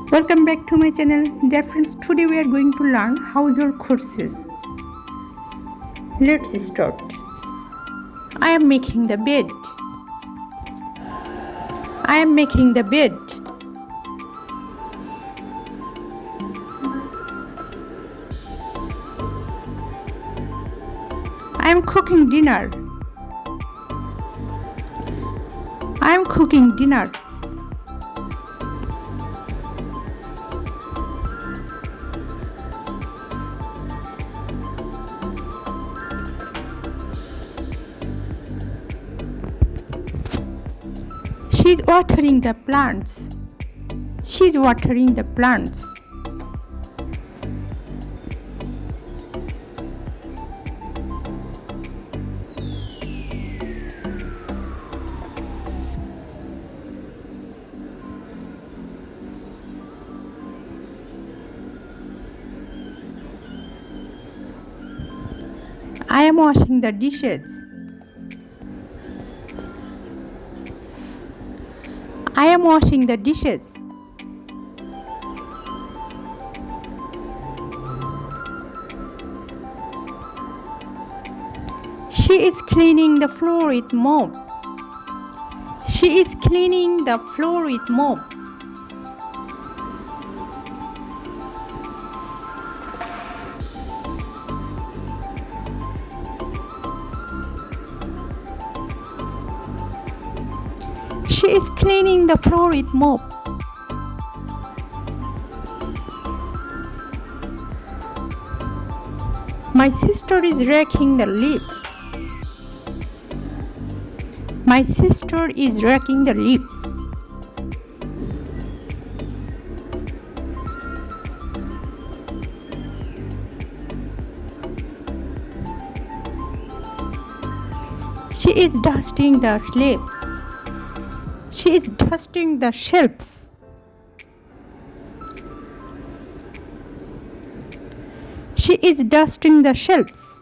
Welcome back to my channel. Dear friends, today we are going to learn household chores. Let's start. I am making the bed. I am making the bed. I am cooking dinner. I am cooking dinner. She's watering the plants. She's watering the plants. I am washing the dishes. I am washing the dishes. She is cleaning the floor with mop. She is cleaning the floor with mop. She is cleaning the floor with mop. My sister is raking the leaves. My sister is raking the leaves. She is dusting the leaves. She is dusting the shelves. She is dusting the shelves.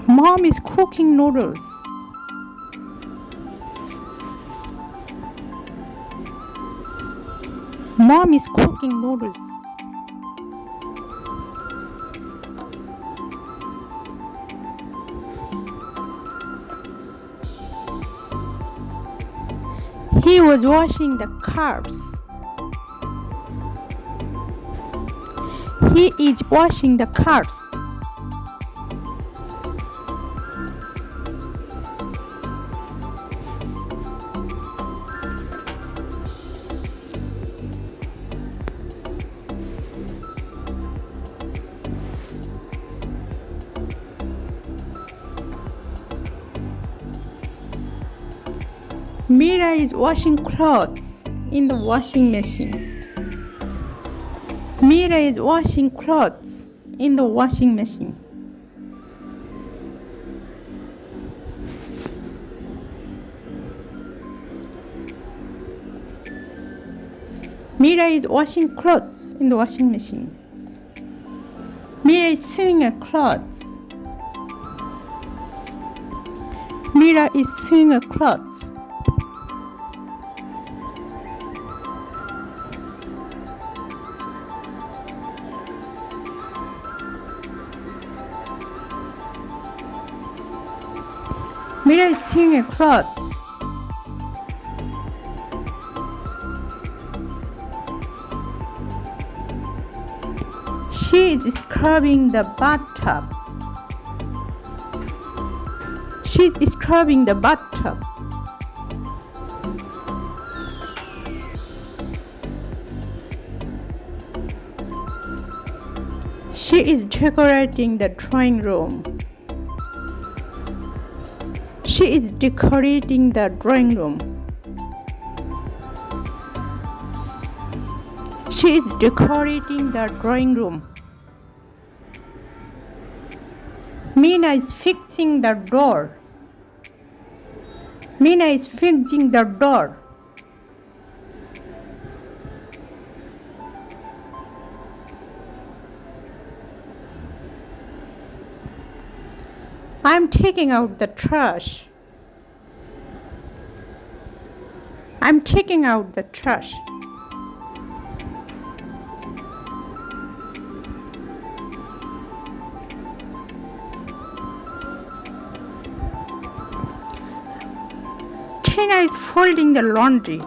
Mom is cooking noodles. Mom is cooking noodles. He was washing the cars. He is washing the cars. Mira is washing clothes in the washing machine. Mira is washing clothes in the washing machine. Mira is washing clothes in the washing machine. Mira is sewing her clothes. Mira is sewing her clothes. Mira is sewing her clothes. She is scrubbing the bathtub. She is scrubbing the bathtub. She is decorating the drawing room. She is decorating the drawing room. She is decorating the drawing room. Mina is fixing the door. Mina is fixing the door. I'm taking out the trash. I'm taking out the trash. Tina is folding the laundry.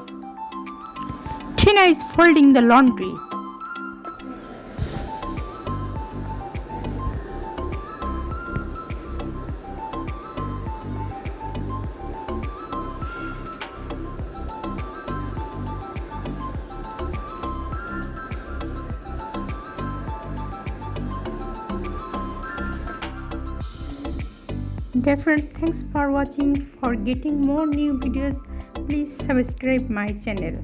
Tina is folding the laundry. Dear friends, thanks for watching. For getting more new videos, please subscribe my channel.